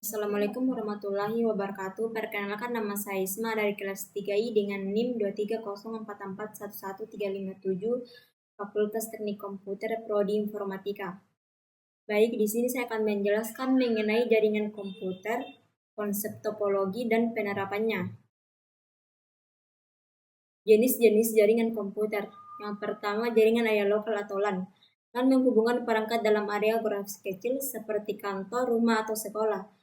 Assalamualaikum warahmatullahi wabarakatuh. Perkenalkan, nama saya Isma dari kelas 3I dengan NIM 23044111357, Fakultas Teknik Komputer Prodi Informatika. Baik, di sini saya akan menjelaskan mengenai jaringan komputer, konsep topologi dan penerapannya. Jenis-jenis jaringan komputer. Yang pertama, jaringan area lokal atau LAN. LAN menghubungkan perangkat dalam area geografis kecil seperti kantor, rumah, atau sekolah.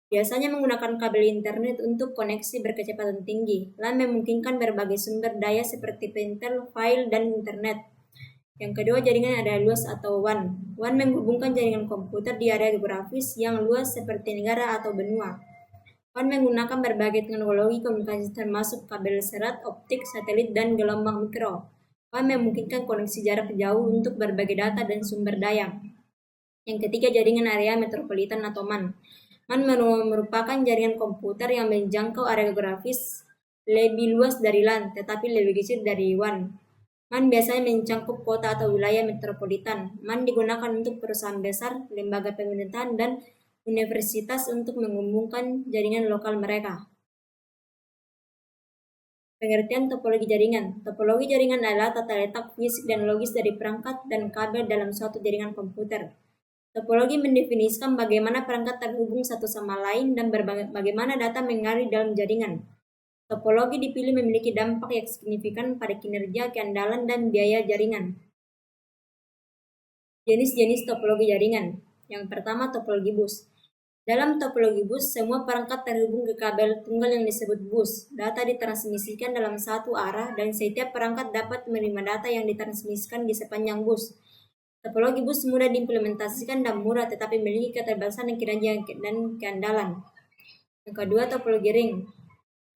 Biasanya menggunakan kabel internet untuk koneksi berkecepatan tinggi. LAN memungkinkan berbagai sumber daya seperti printer, file, dan internet. Yang kedua, jaringan area luas atau WAN. WAN menghubungkan jaringan komputer di area geografis yang luas seperti negara atau benua. WAN menggunakan berbagai teknologi komunikasi termasuk kabel serat, optik, satelit, dan gelombang mikro. WAN memungkinkan koneksi jarak jauh untuk berbagai data dan sumber daya. Yang ketiga, jaringan area metropolitan atau MAN. MAN merupakan jaringan komputer yang menjangkau area geografis lebih luas dari LAN, tetapi lebih kecil dari WAN. MAN biasanya mencakup kota atau wilayah metropolitan. MAN digunakan untuk perusahaan besar, lembaga pemerintahan, dan universitas untuk menghubungkan jaringan lokal mereka. Pengertian topologi jaringan. Topologi jaringan adalah tata letak fisik dan logis dari perangkat dan kabel dalam suatu jaringan komputer. Topologi mendefinisikan bagaimana perangkat terhubung satu sama lain dan bagaimana data mengalir dalam jaringan. Topologi dipilih memiliki dampak yang signifikan pada kinerja, keandalan, dan biaya jaringan. Jenis-jenis topologi jaringan. Yang pertama, topologi bus. Dalam topologi bus, semua perangkat terhubung ke kabel tunggal yang disebut bus. Data ditransmisikan dalam satu arah dan setiap perangkat dapat menerima data yang ditransmisikan di sepanjang bus. Topologi bus mudah diimplementasikan dan murah, tetapi memiliki keterbatasan dan kinerja dan keandalan. Yang kedua, topologi ring.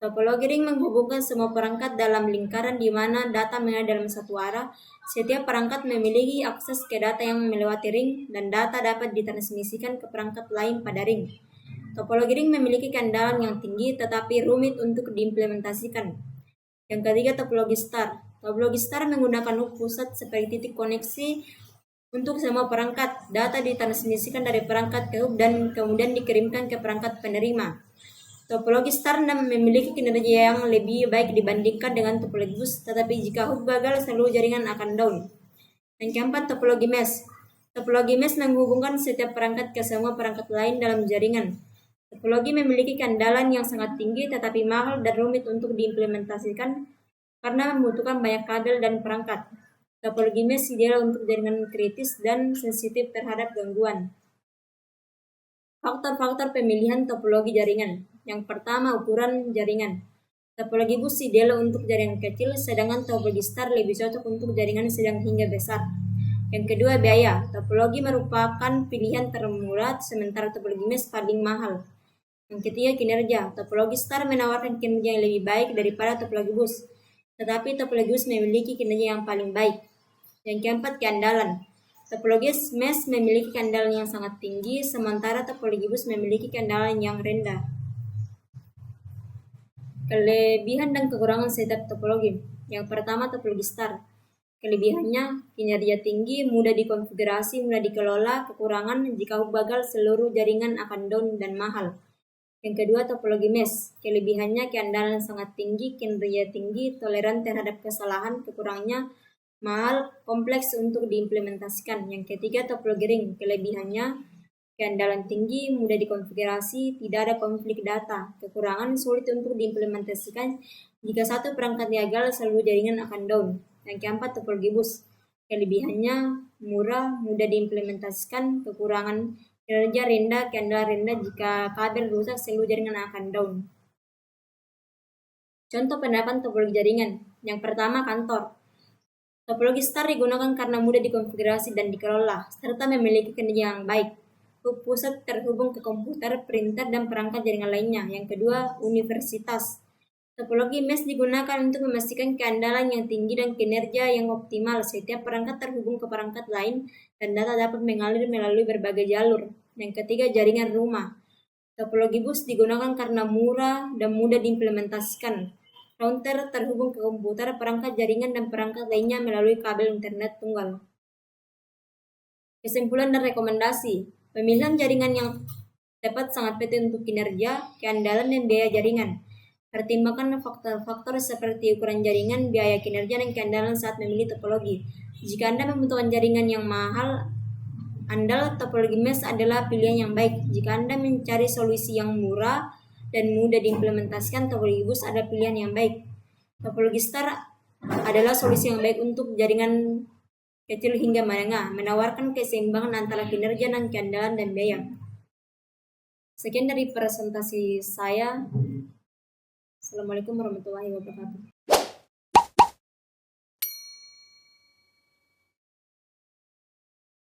Topologi ring menghubungkan semua perangkat dalam lingkaran di mana data mengalir dalam satu arah. Setiap perangkat memiliki akses ke data yang melewati ring dan data dapat ditransmisikan ke perangkat lain pada ring. Topologi ring memiliki keandalan yang tinggi tetapi rumit untuk diimplementasikan. Yang ketiga, topologi star. Topologi star menggunakan hub pusat sebagai titik koneksi untuk semua perangkat. Data ditransmisikan dari perangkat ke hub dan kemudian dikirimkan ke perangkat penerima. Topologi star memiliki kinerja yang lebih baik dibandingkan dengan topologi bus, tetapi jika hub gagal, seluruh jaringan akan down. Yang keempat, topologi mesh. Topologi mesh menghubungkan setiap perangkat ke semua perangkat lain dalam jaringan. Topologi memiliki keandalan yang sangat tinggi tetapi mahal dan rumit untuk diimplementasikan karena membutuhkan banyak kabel dan perangkat. Topologi mesh ideal untuk jaringan kritis dan sensitif terhadap gangguan. Faktor-faktor pemilihan topologi jaringan. Yang pertama, ukuran jaringan. Topologi bus ideal untuk jaringan kecil, sedangkan topologi star lebih cocok untuk jaringan sedang hingga besar. Yang kedua, biaya. Topologi merupakan pilihan termurah, sementara topologi mesh paling mahal. Yang ketiga, kinerja. Topologi star menawarkan kinerja yang lebih baik daripada topologi bus, tetapi topologi bus memiliki kinerja yang paling baik. Yang keempat, keandalan. Topologi mesh memiliki keandalan yang sangat tinggi, sementara topologi bus memiliki keandalan yang rendah. Kelebihan dan kekurangan setiap topologi. Yang pertama, topologi star. Kelebihannya, kinerja tinggi, mudah dikonfigurasi, mudah dikelola. Kekurangan, jika hub gagal, seluruh jaringan akan down dan mahal. Yang kedua, topologi mesh. Kelebihannya, keandalan sangat tinggi, kinerja tinggi, toleran terhadap kesalahan. Kekurangannya, mahal, kompleks untuk diimplementasikan. Yang ketiga, topologi ring. Kelebihannya, keandalan tinggi, mudah dikonfigurasi, tidak ada konflik data. Kekurangan, sulit untuk diimplementasikan. Jika satu perangkat gagal, seluruh jaringan akan down. Yang keempat, topologi bus. Kelebihannya, murah, mudah diimplementasikan. Kekurangan, kinerja rendah, keandalan rendah. Jika kabel rusak, seluruh jaringan akan down. Contoh penerapan topologi jaringan. Yang pertama, kantor. Topologi star digunakan karena mudah dikonfigurasi dan dikelola, serta memiliki kinerja yang baik. Hub pusat terhubung ke komputer, printer, dan perangkat jaringan lainnya. Yang kedua, universitas. Topologi mesh digunakan untuk memastikan keandalan yang tinggi dan kinerja yang optimal. Setiap perangkat terhubung ke perangkat lain dan data dapat mengalir melalui berbagai jalur. Yang ketiga, jaringan rumah. Topologi bus digunakan karena murah dan mudah diimplementasikan. Router terhubung ke komputer, perangkat jaringan, dan perangkat lainnya melalui kabel internet tunggal. Kesimpulan dan rekomendasi. Pemilihan jaringan yang tepat sangat penting untuk kinerja, keandalan, dan biaya jaringan. Pertimbangkan faktor-faktor seperti ukuran jaringan, biaya kinerja, dan keandalan saat memilih topologi. Jika Anda membutuhkan jaringan yang mahal, andal, topologi mesh adalah pilihan yang baik. Jika Anda mencari solusi yang murah dan mudah diimplementasikan, topologi bus adalah pilihan yang baik. Topologi star adalah solusi yang baik untuk jaringan kecil hingga menengah, menawarkan keseimbangan antara kinerja dan keandalan dan biaya. Sekian dari presentasi saya. Assalamualaikum warahmatullahi wabarakatuh.